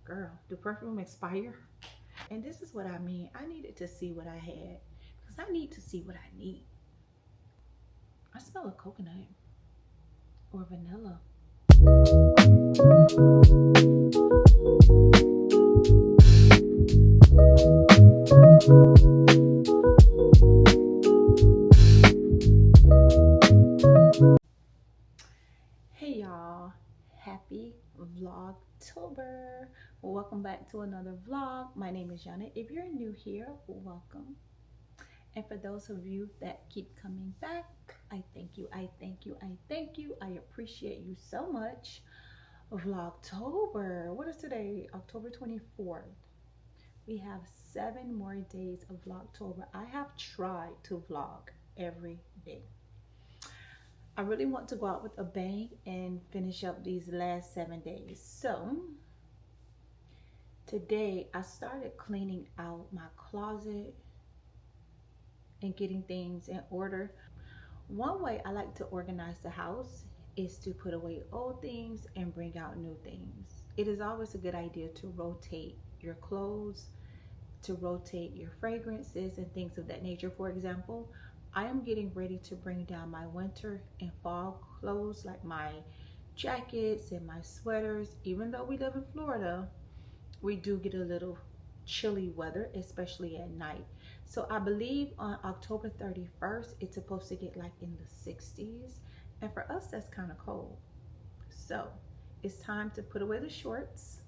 Girl, do perfume expire? And this is what I mean. I needed to see what I had because I need to see what I need. I smell a coconut or vanilla. Hey y'all, happy Vlogtober. Welcome back to another vlog. My name is Yana. If you're new here, welcome. And for those of you that keep coming back, I thank you, I thank you, I thank you. I appreciate you so much. Vlogtober. What is today? October 24th. We have 7 more days of Vlogtober. I have tried to vlog every day. I really want to go out with a bang and finish up these last 7 days. So today I started cleaning out my closet and getting things in order. One way I like to organize the house is to put away old things and bring out new things. It is always a good idea to rotate your clothes, to rotate your fragrances and things of that nature. For example, I am getting ready to bring down my winter and fall clothes, like my jackets and my sweaters. Even though we live in Florida, we do get a little chilly weather, especially at night. So I believe on October 31st, it's supposed to get like in the 60s. And for us, that's kind of cold. So it's time to put away the shorts.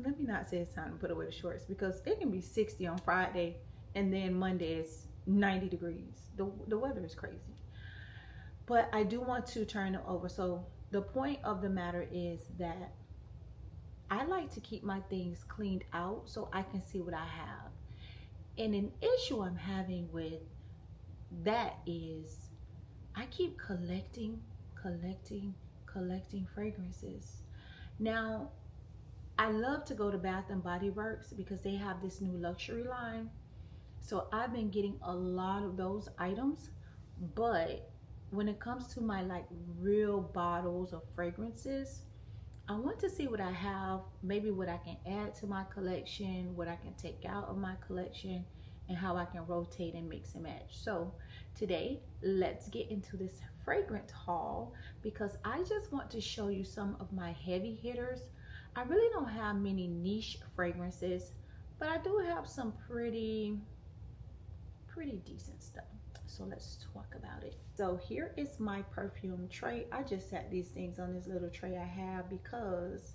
Let me not say it's time to put away the shorts, because it can be 60 on Friday and then Monday is 90 degrees. The weather is crazy. But I do want to turn it over. So the point of the matter is that I like to keep my things cleaned out so I can see what I have. And an issue I'm having with that is I keep collecting fragrances. Now, I love to go to Bath and Body Works because they have this new luxury line. So I've been getting a lot of those items, but when it comes to my like real bottles of fragrances, I want to see what I have, maybe what I can add to my collection, what I can take out of my collection, and how I can rotate and mix and match. So today, let's get into this fragrance haul because I just want to show you some of my heavy hitters. I really don't have many niche fragrances, but I do have some pretty decent stuff. So let's talk about it. So here is my perfume tray. I just set these things on this little tray I have because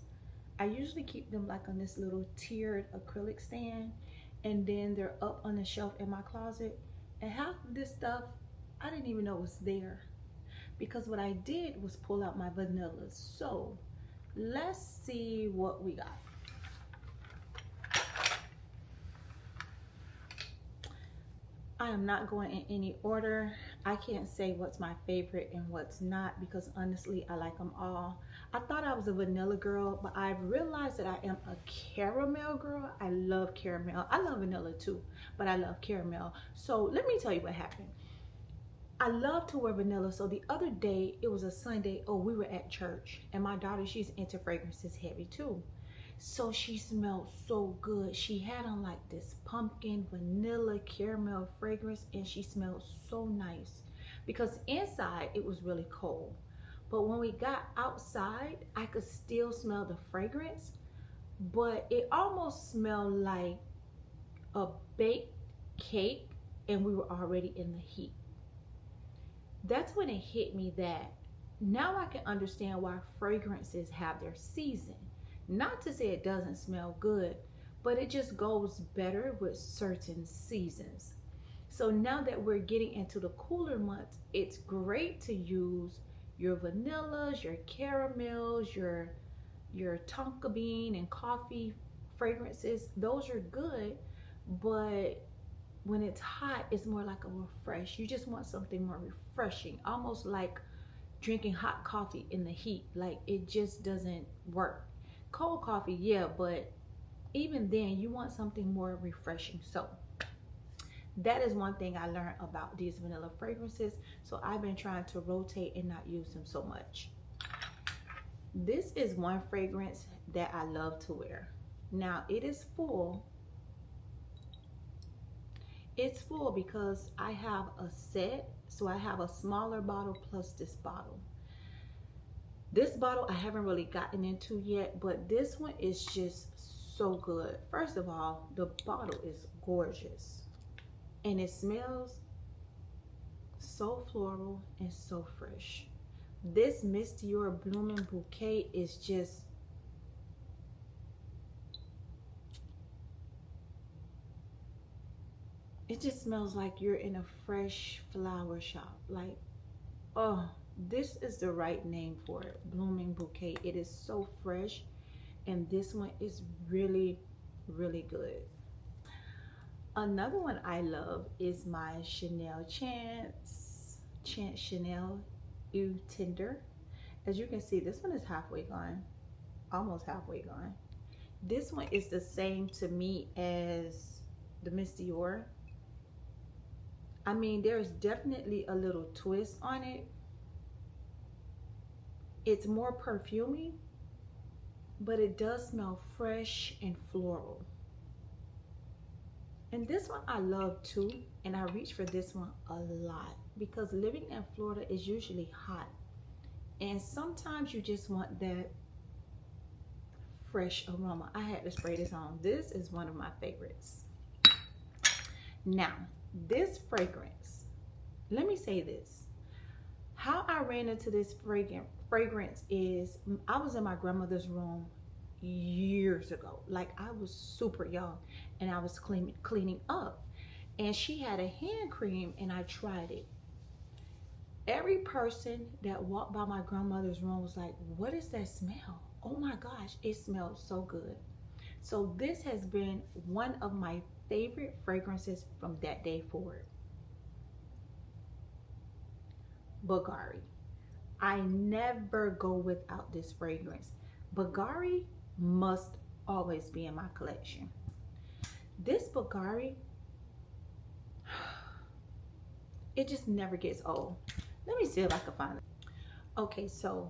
I usually keep them like on this little tiered acrylic stand, and then they're up on the shelf in my closet. And half of this stuff I didn't even know was there, because what I did was pull out my vanillas. So let's see what we got. I am not going in any order. I can't say what's my favorite and what's not because honestly, I like them all. I thought I was a vanilla girl, but I've realized that I am a caramel girl. I love caramel. I love vanilla too, but I love caramel. So let me tell you what happened. I love to wear vanilla. So the other day, it was a Sunday. Oh, we were at church, and my daughter, she's into fragrances heavy too. So she smelled so good. She had on like this pumpkin, vanilla, caramel fragrance, and she smelled so nice because inside it was really cold. But when we got outside, I could still smell the fragrance, but it almost smelled like a baked cake and we were already in the heat. That's when it hit me that now I can understand why fragrances have their season. Not to say it doesn't smell good, but it just goes better with certain seasons. So now that we're getting into the cooler months, it's great to use your vanillas, your caramels, your tonka bean and coffee fragrances. Those are good, but when it's hot, it's more like a refresh. You just want something more refreshing, almost like drinking hot coffee in the heat. Like it just doesn't work. Cold coffee, yeah, but even then you want something more refreshing. So that is one thing I learned about these vanilla fragrances. So I've been trying to rotate and not use them so much. This is one fragrance that I love to wear. Now it is full. It's full because I have a set. So I have a smaller bottle plus this bottle. This bottle I haven't really gotten into yet, but this one is just so good. First of all, the bottle is gorgeous. And it smells so floral and so fresh. This Miss Dior Blooming Bouquet is just, it just smells like you're in a fresh flower shop. Like, oh, this is the right name for it, Blooming Bouquet. It is so fresh, and this one is really, really good. Another one I love is my Chanel Chance Chanel Eau Tender. As you can see, this one is halfway gone, almost halfway gone. This one is the same to me as the Miss Dior. I mean, there's definitely a little twist on it. It's more perfumey, but it does smell fresh and floral. And this one I love too, and I reach for this one a lot because living in Florida is usually hot. And sometimes you just want that fresh aroma. I had to spray this on. This is one of my favorites. Now, this fragrance, let me say this. How I ran into this fragrance is I was in my grandmother's room years ago. Like, I was super young and I was cleaning up, and she had a hand cream and I tried it. Every person that walked by my grandmother's room was like, what is that smell? Oh my gosh, it smells so good. So this has been one of my favorite fragrances from that day forward. Bulgari. I never go without this fragrance. Bulgari must always be in my collection. This Bulgari, it just never gets old. Let me see if I can find it. Okay, so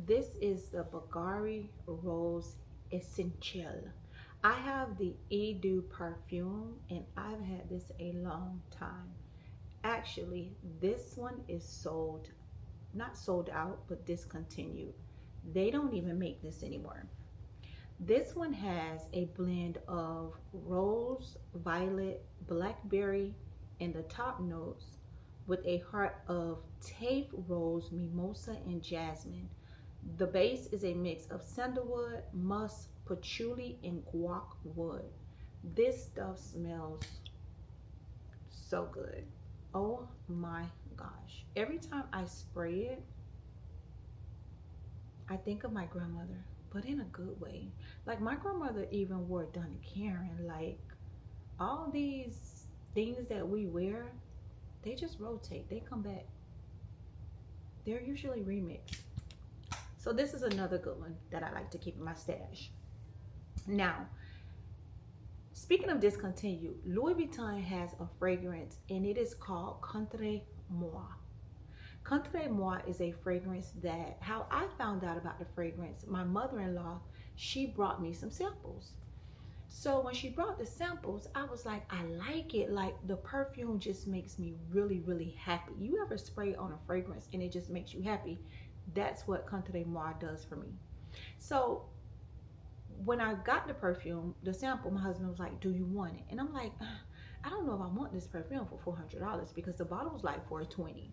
this is the Bulgari Rose Essential. I have the Eau de Perfume, and I've had this a long time. Actually, this one is not sold out, but discontinued. They don't even make this anymore. This one has a blend of rose, violet, blackberry in the top notes, with a heart of Tafe rose, mimosa, and jasmine. The base is a mix of sandalwood, musk, patchouli, and guac wood. This stuff smells so good. Oh my gosh. Every time I spray it, I think of my grandmother, but in a good way. Like, my grandmother even wore Donna Karan. Like, all these things that we wear, they just rotate, they come back. They're usually remixed. So this is another good one that I like to keep in my stash. Now, speaking of discontinued, Louis Vuitton has a fragrance, and it is called Contre Moi. Contre Moi is a fragrance that, how I found out about the fragrance, my mother-in-law, she brought me some samples. So when she brought the samples, I was like, I like it. Like, the perfume just makes me really, really happy. You ever spray on a fragrance and it just makes you happy? That's what Contre Moi does for me. So when I got the perfume, the sample, my husband was like, do you want it? And I'm like, I don't know if I want this perfume for $400 because the bottle was like $420.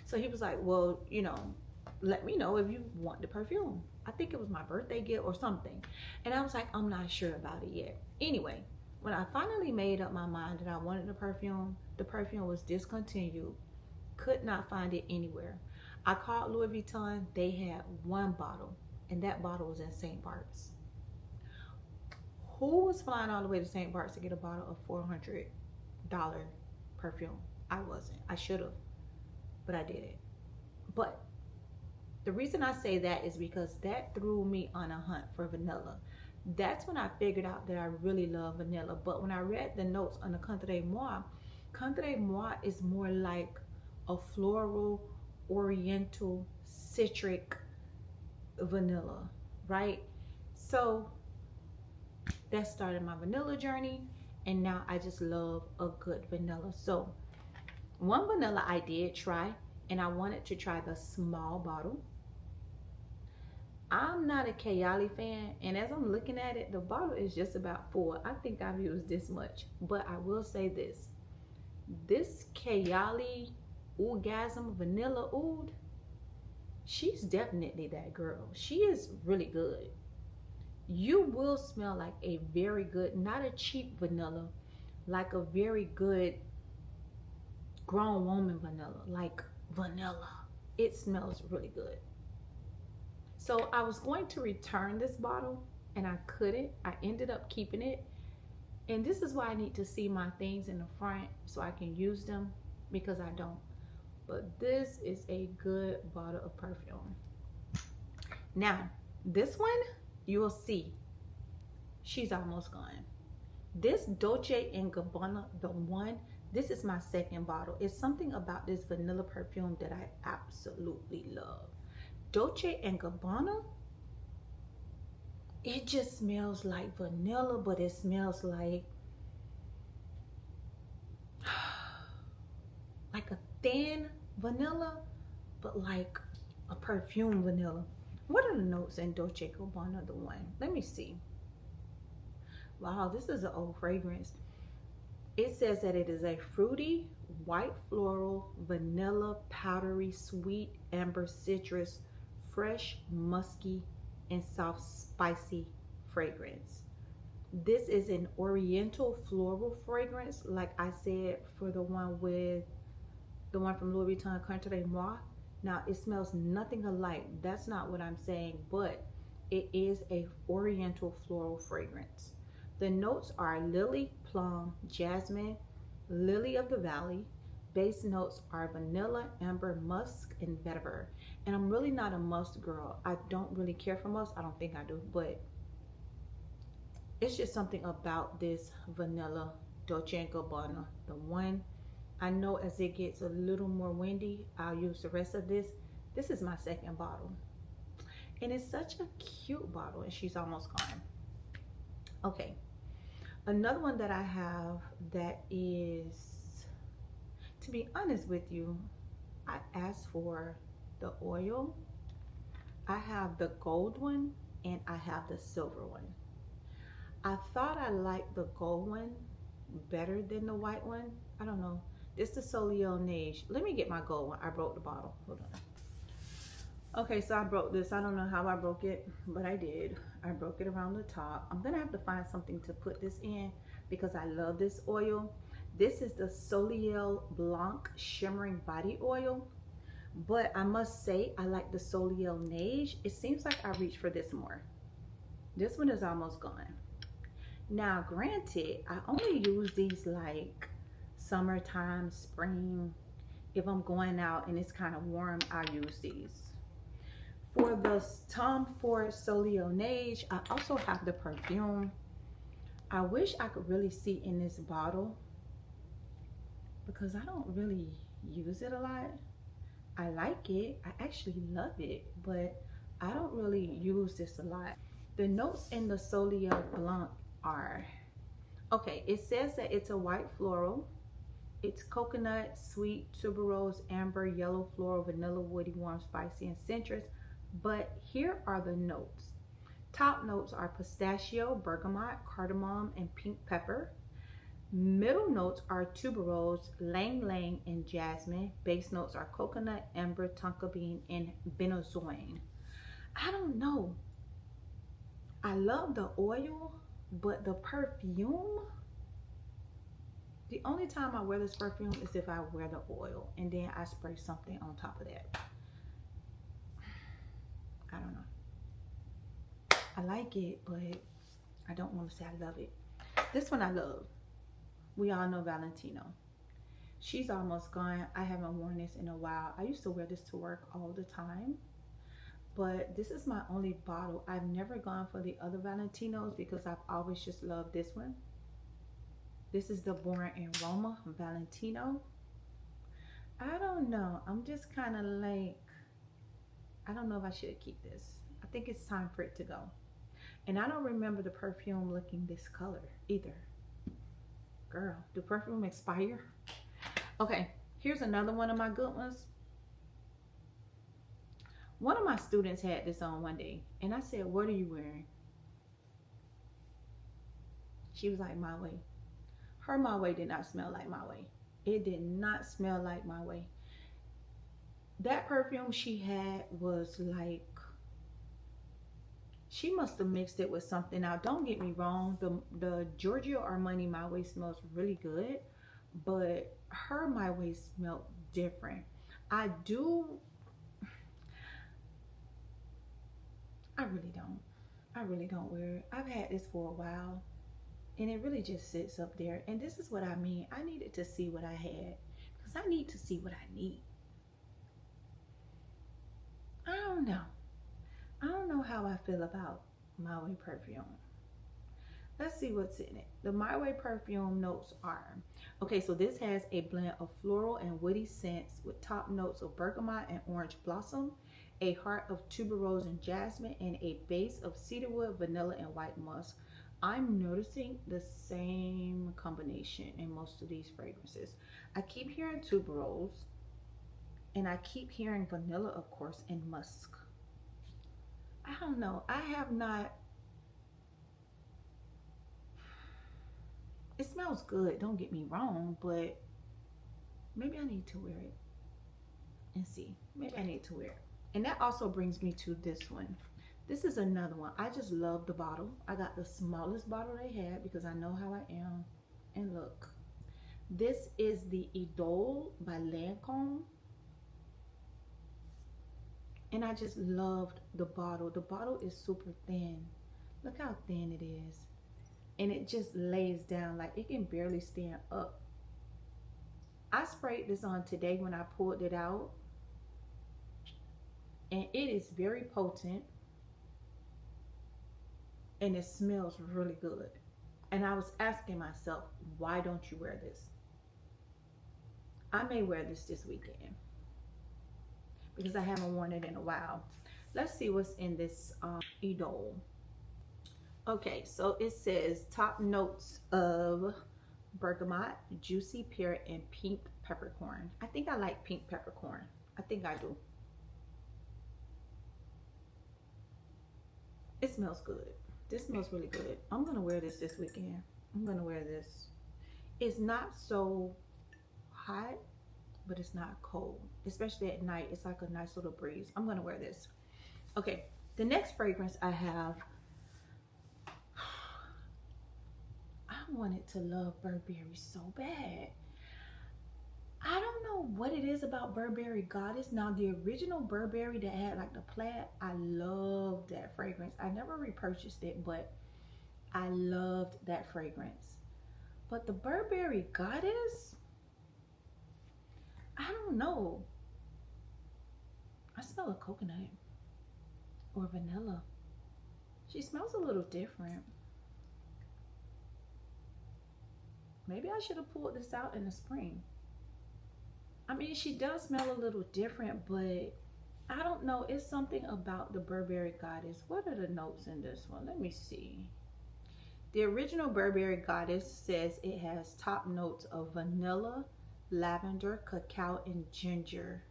So he was like, well, you know, let me know if you want the perfume. I think it was my birthday gift or something. And I was like, I'm not sure about it yet. Anyway, when I finally made up my mind that I wanted the perfume was discontinued. Could not find it anywhere. I called Louis Vuitton. They had one bottle, and that bottle was in St. Bart's. Who was flying all the way to St. Bart's to get a bottle of $400 perfume? I wasn't. I should have, but I didn't. But the reason I say that is because that threw me on a hunt for vanilla. That's when I figured out that I really love vanilla. But when I read the notes on the Contre Moi is more like a floral, oriental, citric vanilla. right? So that started my vanilla journey, and now I just love a good vanilla. So one vanilla I did try, and I wanted to try the small bottle. I'm not a Kayali fan, and as I'm looking at it, the bottle is just about full. I think I've used this much, but I will say this Kayali Oudgasm Vanilla Oud, she's definitely that girl. She is really good. You will smell like a very good, not a cheap vanilla, like a very good grown woman vanilla, like vanilla. It smells really good. So I was going to return this bottle and I couldn't. I ended up keeping it. And this is why I need to see my things in the front so I can use them, because I don't. But this is a good bottle of perfume. Now, this one, you will see, she's almost gone. This Dolce & Gabbana, the one, this is my second bottle. It's something about this vanilla perfume that I absolutely love. Dolce & Gabbana, it just smells like vanilla, but it smells like a thin vanilla, but like a perfume vanilla. What are the notes in Dolce & Gabbana, the one? Let me see. Wow, this is an old fragrance. It says that it is a fruity, white floral, vanilla, powdery, sweet, amber, citrus, fresh, musky, and soft, spicy fragrance. This is an oriental floral fragrance, like I said, for the one from Louis Vuitton, Contre de Moi. Now, it smells nothing alike. That's not what I'm saying, but it is a oriental floral fragrance. The notes are lily, plum, jasmine, lily of the valley. Base notes are vanilla, amber, musk, and vetiver. And I'm really not a musk girl. I don't really care for musk. I don't think I do, but it's just something about this vanilla Dolce & Gabbana, the one. I know as it gets a little more windy, I'll use the rest of this. This is my second bottle. And it's such a cute bottle, and she's almost gone. Okay. Another one that I have that is, to be honest with you, I asked for the oil. I have the gold one and I have the silver one. I thought I liked the gold one better than the white one. I don't know. This is the Soleil Neige. Let me get my gold one. I broke the bottle. Hold on. Okay, so I broke this. I don't know how I broke it, but I did. I broke it around the top. I'm gonna have to find something to put this in because I love this oil. This is the Soleil Blanc Shimmering Body Oil, but I must say I like the Soleil Neige. It seems like I reach for this more. This one is almost gone. Now, granted, I only use these like summertime, spring. If I'm going out and it's kind of warm, I'll use these. For the Tom Ford Soleil Neige, I also have the perfume. I wish I could really see in this bottle because I don't really use it a lot. I like it. I actually love it, but I don't really use this a lot. The notes in the Soleil Blanc are, okay, it says that it's a white floral. It's coconut, sweet, tuberose, amber, yellow floral, vanilla, woody, warm, spicy, and citrus. But here are the notes. Top notes are pistachio, bergamot, cardamom, and pink pepper. Middle notes are tuberose, lang lang, and jasmine. Base notes are coconut, amber, tonka bean, and benzoin. I don't know. I love the oil, but the perfume, the only time I wear this perfume is if I wear the oil and then I spray something on top of that. I don't know. I like it, but I don't want to say I love it. This one I love. We all know Valentino. She's almost gone. I haven't worn this in a while. I used to wear this to work all the time, but this is my only bottle. I've never gone for the other Valentinos because I've always just loved this one. This is the Born in Roma Valentino. I don't know. I'm just kind of like, I don't know if I should keep this. I think it's time for it to go. And I don't remember the perfume looking this color either. Girl, do perfume expire? Okay, here's another one of my good ones. One of my students had this on one day, and I said, what are you wearing? She was like, My Way. Her My Way did not smell like My Way. It did not smell like My Way. That perfume she had was like, she must have mixed it with something. Now, don't get me wrong, the Giorgio Armani My Way smells really good, but her My Way smelled different. I really don't wear it. I've had this for a while, and it really just sits up there. And this is what I mean. I needed to see what I had, because I need to see what I need. I don't know. I don't know how I feel about My Way perfume. Let's see what's in it. The My Way perfume notes are, okay, so this has a blend of floral and woody scents with top notes of bergamot and orange blossom, a heart of tuberose and jasmine, and a base of cedarwood, vanilla, and white musk. I'm noticing the same combination in most of these fragrances. I keep hearing tuberose, and I keep hearing vanilla, of course, and musk. I don't know. I have not. It smells good, don't get me wrong, but maybe I need to wear it and see. Maybe I need to wear it. And that also brings me to this one. This is another one. I just love the bottle. I got the smallest bottle they had because I know how I am. And look, this is the Idole by Lancome. And I just loved the bottle. The bottle is super thin. Look how thin it is. And it just lays down, like it can barely stand up. I sprayed this on today when I pulled it out. And it is very potent. And it smells really good. And I was asking myself, why don't you wear this? I may wear this weekend, because I haven't worn it in a while. Let's see what's in this Idole. Okay, so it says top notes of bergamot, juicy pear, and pink peppercorn. I think I like pink peppercorn. I think I do. It smells good. This smells really good. I'm gonna wear this weekend. I'm gonna wear this. It's not so hot, but it's not cold, especially at night. It's like a nice little breeze. I'm gonna wear this. Okay, the next fragrance I have, I wanted to love Burberry so bad. I don't know what it is about Burberry Goddess. Now, the original Burberry that had like the plaid, I loved that fragrance. I never repurchased it, but I loved that fragrance. But the Burberry Goddess, I don't know. I smell a coconut or vanilla. She smells a little different. Maybe I should have pulled this out in the spring. I mean, she does smell a little different, but I don't know. It's something about the Burberry Goddess. What are the notes in this one? Let me see. The original Burberry Goddess says it has top notes of vanilla, lavender, cacao, and ginger.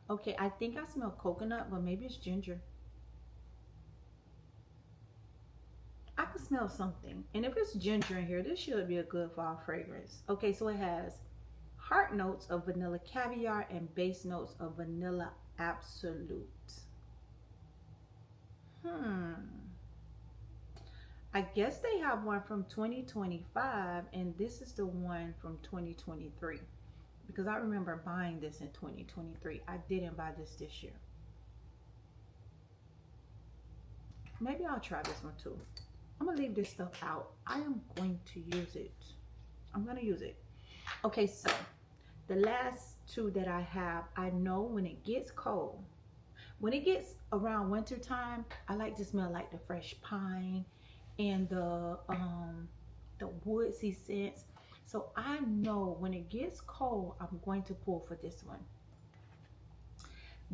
Okay, I think I smell coconut, but maybe it's ginger. I can smell something. And if it's ginger in here, this should be a good fall fragrance. Okay, so it has heart notes of vanilla caviar and base notes of vanilla absolute. I guess they have one from 2025, and this is the one from 2023, because I remember buying this in 2023. I didn't buy this year. Maybe I'll try this one too. I'm gonna leave this stuff out. I am going to use it. I'm gonna use it. Okay, so the last two that I have, I know when it gets cold, when it gets around winter time, I like to smell like the fresh pine and the woodsy scents. So I know when it gets cold, I'm going to pull for this one.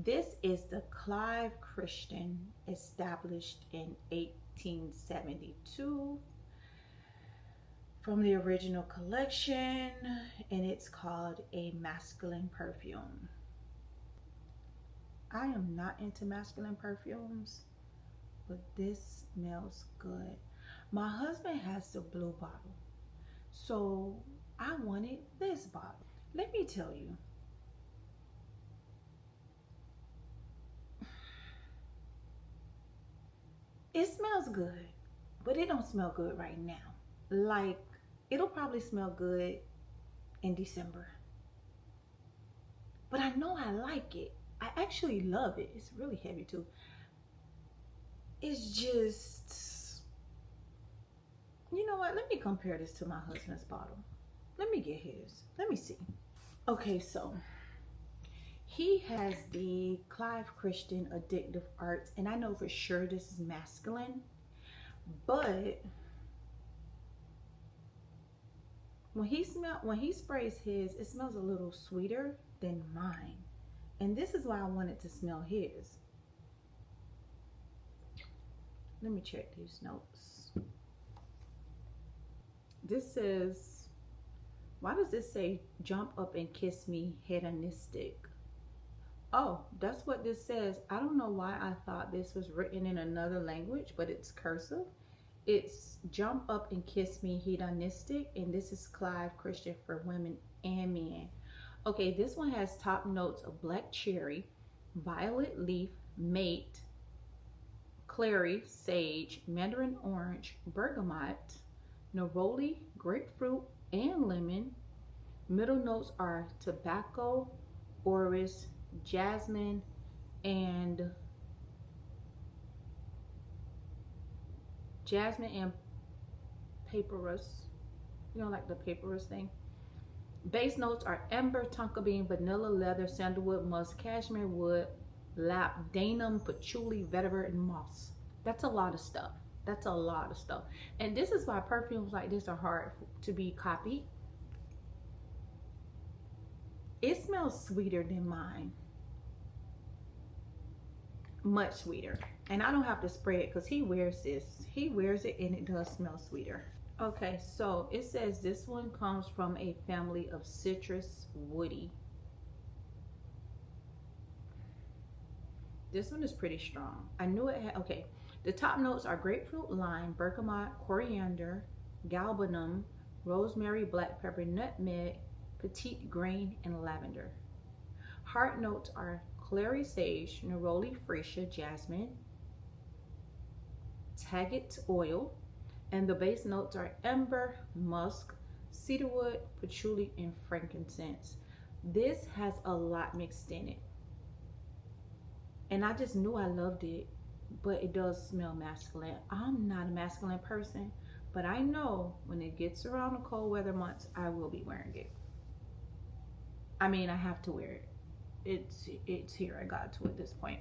This is the Clive Christian, established in 1872, from the original collection, and it's called a masculine perfume. I am not into masculine perfumes, but this smells good. My husband has the blue bottle, so I wanted this bottle. Let me tell you, it smells good, but it don't smell good right now. Like, it'll probably smell good in December. But I know I like it. I actually love it. It's really heavy too. It's just, you know what? Let me compare this to my husband's bottle. Let me get his. Let me see. Okay, so he has the Clive Christian Addictive Arts, and I know for sure this is masculine, but when he sprays his, it smells a little sweeter than mine. And this is why I wanted to smell his. Let me check these notes. This says, why does this say jump up and kiss me hedonistic? Oh, that's what this says. I don't know why I thought this was written in another language, but it's cursive. It's jump up and kiss me hedonistic, and this is Clive Christian for women and men. Okay, this one has top notes of black cherry, violet leaf, mate, clary, sage, mandarin orange, bergamot, neroli, grapefruit, and lemon. Middle notes are tobacco, orris, jasmine, and papyrus. You know, like the papyrus thing. Base notes are amber, tonka bean, vanilla, leather, sandalwood, musk, cashmere wood, labdanum, patchouli, vetiver, and moss. That's a lot of stuff. That's a lot of stuff. And this is why perfumes like this are hard to be copied. It smells sweeter than mine. Much sweeter. And I don't have to spray it because he wears this. He wears it and it does smell sweeter. Okay, so it says this one comes from a family of citrus woody. This one is pretty strong. I knew it had, okay. The top notes are grapefruit, lime, bergamot, coriander, galbanum, rosemary, black pepper, nutmeg, petite grain, and lavender. Heart notes are clary sage, neroli, freesia, jasmine, agate oil, and the base notes are amber, musk, cedarwood, patchouli, and frankincense. This has a lot mixed in it. And I just knew I loved it, but it does smell masculine. I'm not a masculine person, but I know when it gets around the cold weather months, I will be wearing it. I mean, I have to wear it. It's here. I got to at this point.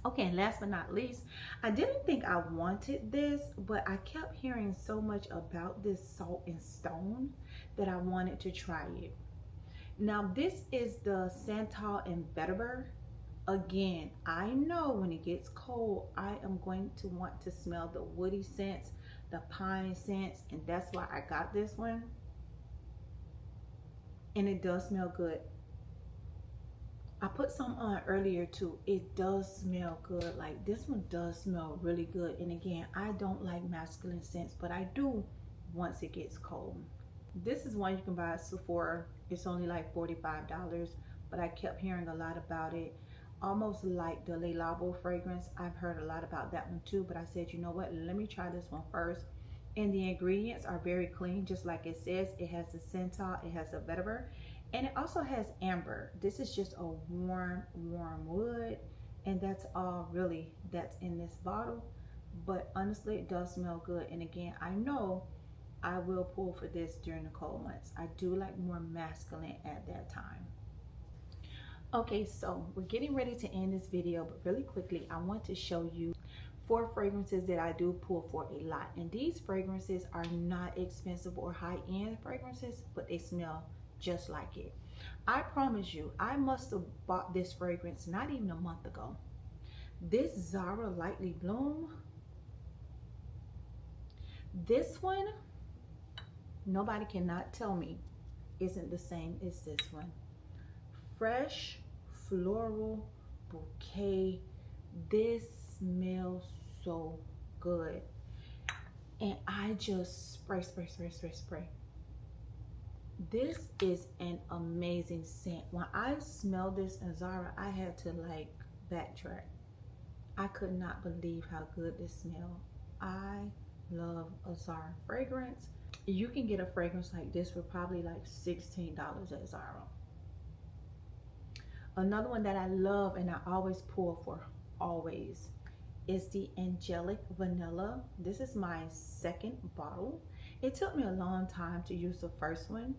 Okay, and last but not least, I didn't think I wanted this, but I kept hearing so much about this Salt and Stone that I wanted to try it. Now, this is the Santal and Vetiver. Again, I know when it gets cold, I am going to want to smell the woody scents, the pine scents, and that's why I got this one. And it does smell good. I put some on earlier too. It does smell good. Like, this one does smell really good. And again, I don't like masculine scents, but I do once it gets cold. This is one you can buy at Sephora. It's only like $45, but I kept hearing a lot about it. Almost like the Le Labo fragrance. I've heard a lot about that one too, but I said, you know what? Let me try this one first. And the ingredients are very clean, just like it says. It has the Santal, it has the vetiver, and it also has amber. This is just a warm wood, and that's all really that's in this bottle. But honestly, it does smell good. And again, I know I will pull for this during the cold months. I do like more masculine at that time. Okay, so we're getting ready to end this video, but really quickly, I want to show you 4 fragrances that I do pull for a lot. And these fragrances are not expensive or high-end fragrances, but they smell just like it. I promise you, I must have bought this fragrance not even a month ago. This Zara Lightly Bloom, this one, nobody cannot tell me isn't the same as this one. Fresh floral bouquet. This smells so good. And I just spray. This is an amazing scent. When I smelled this in Zara, I had to like backtrack. I could not believe how good this smelled. I love a Zara fragrance. You can get a fragrance like this for probably like $16 at Zara. Another one that I love and I always pull for, always, is the Angelic Vanilla. This is my second bottle. It took me a long time to use the first one.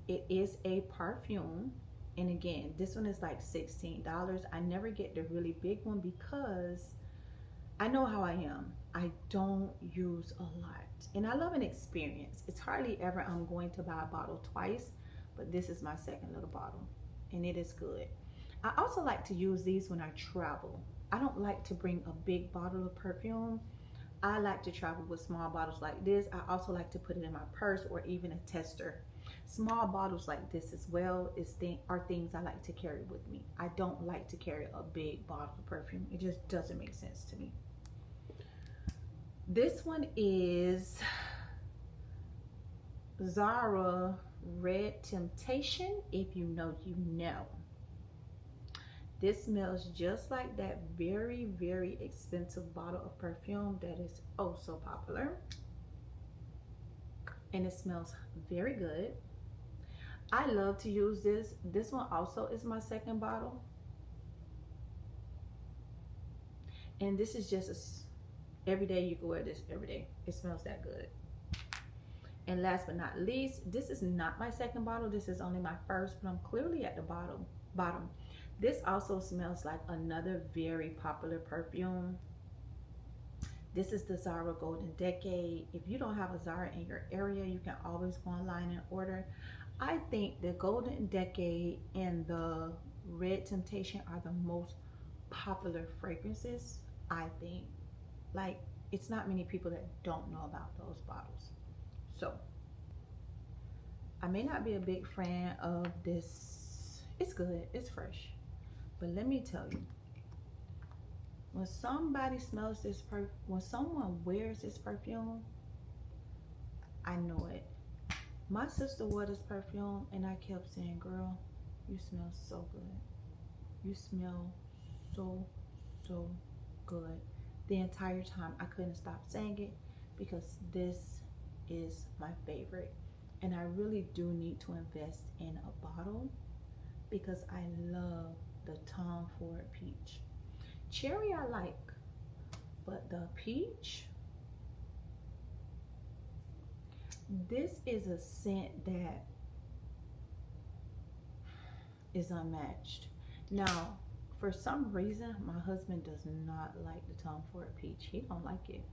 It is a perfume. And again, this one is like $16. I never get the really big one because I know how I am. I don't use a lot. And I love an experience. It's hardly ever I'm going to buy a bottle twice, but this is my second little bottle and it is good. I also like to use these when I travel. I don't like to bring a big bottle of perfume. I like to travel with small bottles like this. I also like to put it in my purse or even a tester. Small bottles like this as well are things I like to carry with me. I don't like to carry a big bottle of perfume. It just doesn't make sense to me. This one is Zara Red Temptation. If you know, you know. This smells just like that very, very expensive bottle of perfume that is oh so popular. And it smells very good. I love to use this. This one also is my second bottle. And this is just every day you can wear this every day. It smells that good. And last but not least, this is not my second bottle. This is only my first, but I'm clearly at the bottom. This also smells like another very popular perfume. This is the Zara Golden Decade. If you don't have a Zara in your area, you can always go online and order. I think the Golden Decade and the Red Temptation are the most popular fragrances, I think. Like, it's not many people that don't know about those bottles. So, I may not be a big fan of this. It's good, it's fresh. But let me tell you, when somebody smells this when someone wears this perfume, I know it. My sister wore this perfume and I kept saying, girl, you smell so good. You smell so good. The entire time I couldn't stop saying it because this is my favorite. And I really do need to invest in a bottle because I love the Tom Ford Peach. Cherry I like, but the peach, this is a scent that is unmatched. Now, for some reason, my husband does not like the Tom Ford Peach. He don't like it.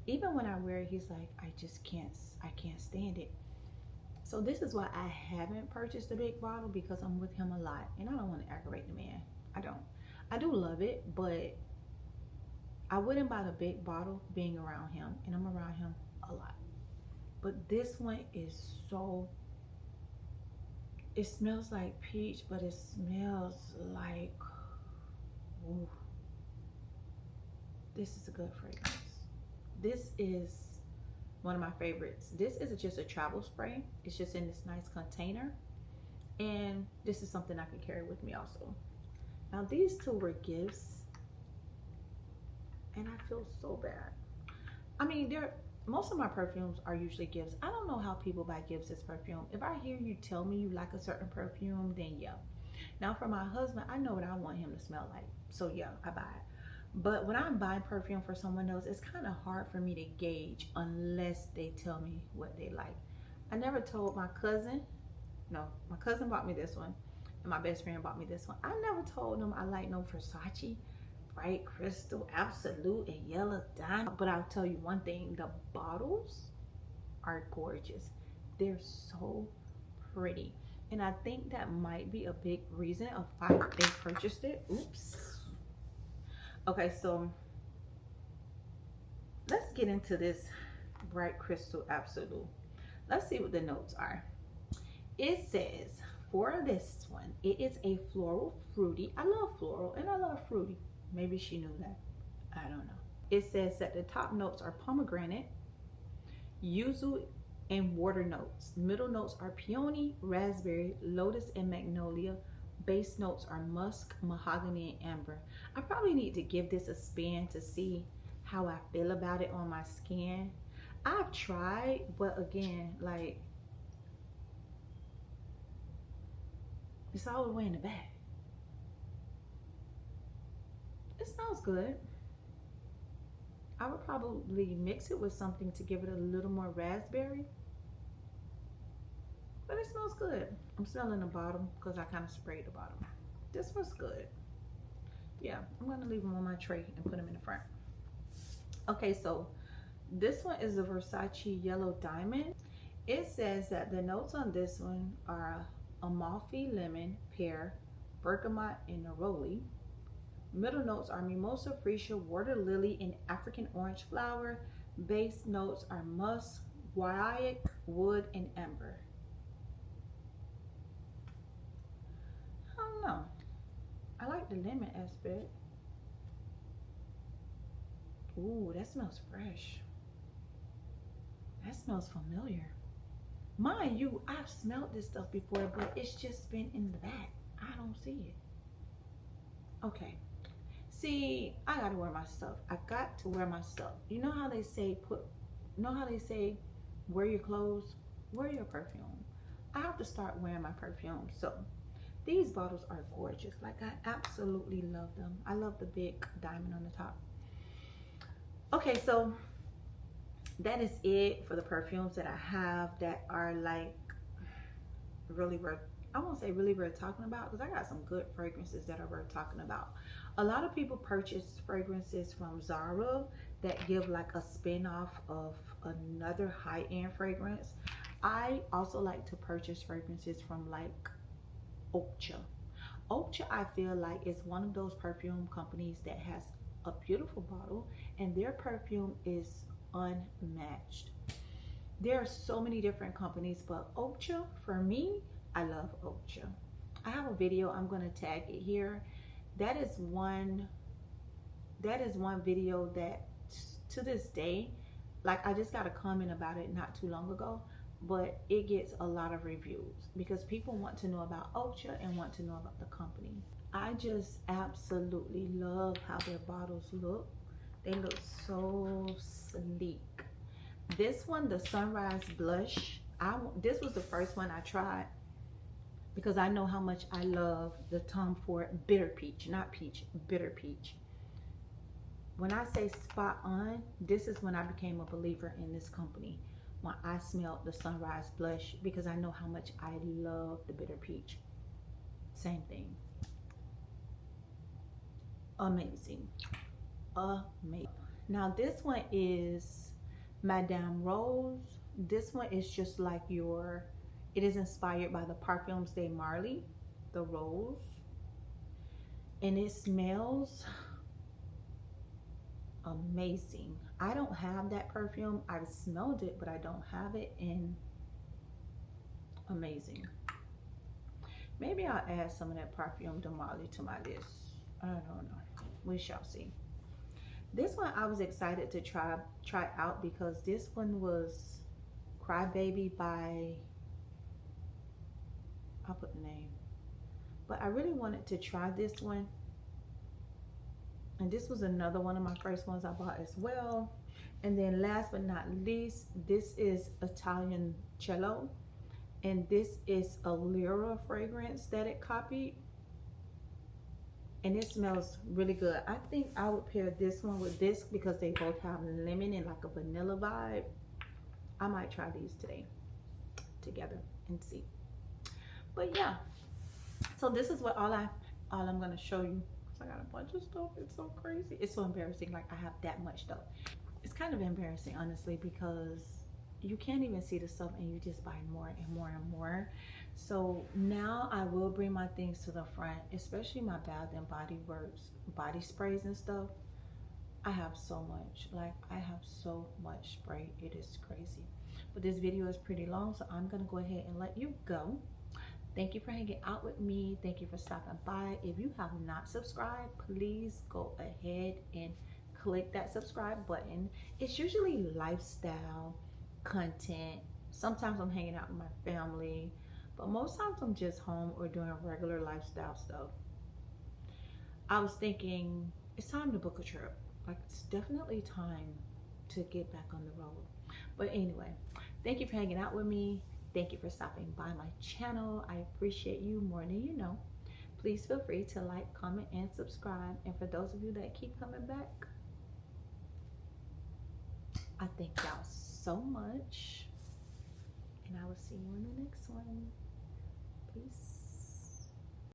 Even when I wear it, he's like, I can't stand it. So this is why I haven't purchased a big bottle, because I'm with him a lot and I don't want to aggravate the man. I don't. I do love it, but I wouldn't buy the big bottle being around him, and I'm around him a lot. But this one is so, it smells like peach, but it smells like, ooh, this is a good fragrance. This is one of my favorites. This is just a travel spray. It's just in this nice container. And this is something I can carry with me also. Now these two were gifts. And I feel so bad. I mean, most of my perfumes are usually gifts. I don't know how people buy gifts as perfume. If I hear you tell me you like a certain perfume, then yeah. Now for my husband, I know what I want him to smell like. So yeah, I buy it. But when I'm buying perfume for someone else, it's kind of hard for me to gauge unless they tell me what they like. I never told my cousin. No, my cousin bought me this one. And my best friend bought me this one. I never told them I like no Versace, Bright Crystal, Absolute, and Yellow Diamond. But I'll tell you one thing. The bottles are gorgeous. They're so pretty. And I think that might be a big reason of why they purchased it. Oops. Okay, so let's get into this Bright Crystal Absolute. Let's see what the notes are. It says for this one, it is a floral fruity. I love floral and I love fruity. Maybe she knew that. I don't know. It says that the top notes are pomegranate, yuzu, and water notes. Middle notes are peony, raspberry, lotus, and magnolia. Base notes are musk, mahogany, and amber. I probably need to give this a spin to see how I feel about it on my skin. I've tried, but again, like, it's all the way in the back. It smells good. I would probably mix it with something to give it a little more raspberry. But it smells good. I'm smelling the bottom because I kind of sprayed the bottom. This was good. Yeah, I'm going to leave them on my tray and put them in the front. Okay, so this one is a Versace Yellow Diamond. It says that the notes on this one are Amalfi Lemon, Pear, Bergamot, and Neroli. Middle notes are Mimosa, Freesia, Water Lily, and African Orange Flower. Base notes are Musk, Guaiac, Wood, and Amber. I don't know. I like the lemon aspect. Ooh, that smells fresh. That smells familiar. Mind you, I've smelled this stuff before, but it's just been in the back. I don't see it. Okay. See, I gotta wear my stuff. I got to wear my stuff. You know how they say wear your clothes, wear your perfume. I have to start wearing my perfume. So these bottles are gorgeous. Like, I absolutely love them. I love the big diamond on the top. Okay, so that is it for the perfumes that I have that are like really worth, I won't say really worth talking about, because I got some good fragrances that are worth talking about. A lot of people purchase fragrances from Zara that give like a spin-off of another high-end fragrance. I also like to purchase fragrances from like Oakcha. Oakcha, I feel like, is one of those perfume companies that has a beautiful bottle and their perfume is unmatched. There are so many different companies, but Oakcha, for me, I love Oakcha. I have a video, I'm going to tag it here. That is one video that to this day, like, I just got a comment about it not too long ago, but it gets a lot of reviews because people want to know about Oakcha and want to know about the company. I just absolutely love how their bottles look. They look so sleek. This one, the Sunrise Blush, this was the first one I tried because I know how much I love the Tom Ford Bitter Peach, not peach, bitter peach. When I say spot on, this is when I became a believer in this company. When I smelled the Sunrise Blush, because I know how much I love the bitter peach. Same thing. Amazing. Amazing. Now this one is Madame Rose. This one is just like it is inspired by the Parfums de Marly, the Rose. And it smells amazing. I don't have that perfume. I've smelled it, but I don't have it. And amazing. Maybe I'll add some of that Parfum de Marly to my list. I don't know. We shall see. This one I was excited to try out because this one was Crybaby by, I'll put the name. But I really wanted to try this one. And this was another one of my first ones I bought as well. And then last but not least, this is Italian Cello. And this is a Lyra fragrance that it copied. And it smells really good. I think I would pair this one with this because they both have lemon and like a vanilla vibe. I might try these today together and see. But yeah, so this is what all I'm gonna show you. I got a bunch of stuff. It's so crazy. It's so embarrassing. Like, I have that much stuff. It's kind of embarrassing, honestly, because you can't even see the stuff, and you just buy more and more and more. So now I will bring my things to the front, especially my Bath and Body Works body sprays and stuff. I have so much, like I have so much spray, it is crazy. But this video is pretty long, so I'm gonna go ahead and let you go. Thank you for hanging out with me. Thank you for stopping by. If you have not subscribed, please go ahead and click that subscribe button. It's usually lifestyle content. Sometimes I'm hanging out with my family, but most times I'm just home or doing regular lifestyle stuff. I was thinking it's time to book a trip. Like, it's definitely time to get back on the road. But anyway, thank you for hanging out with me. Thank you for stopping by my channel. I appreciate you more than you know. Please feel free to like, comment, and subscribe. And for those of you that keep coming back, I thank y'all so much. And I will see you in the next one. Peace.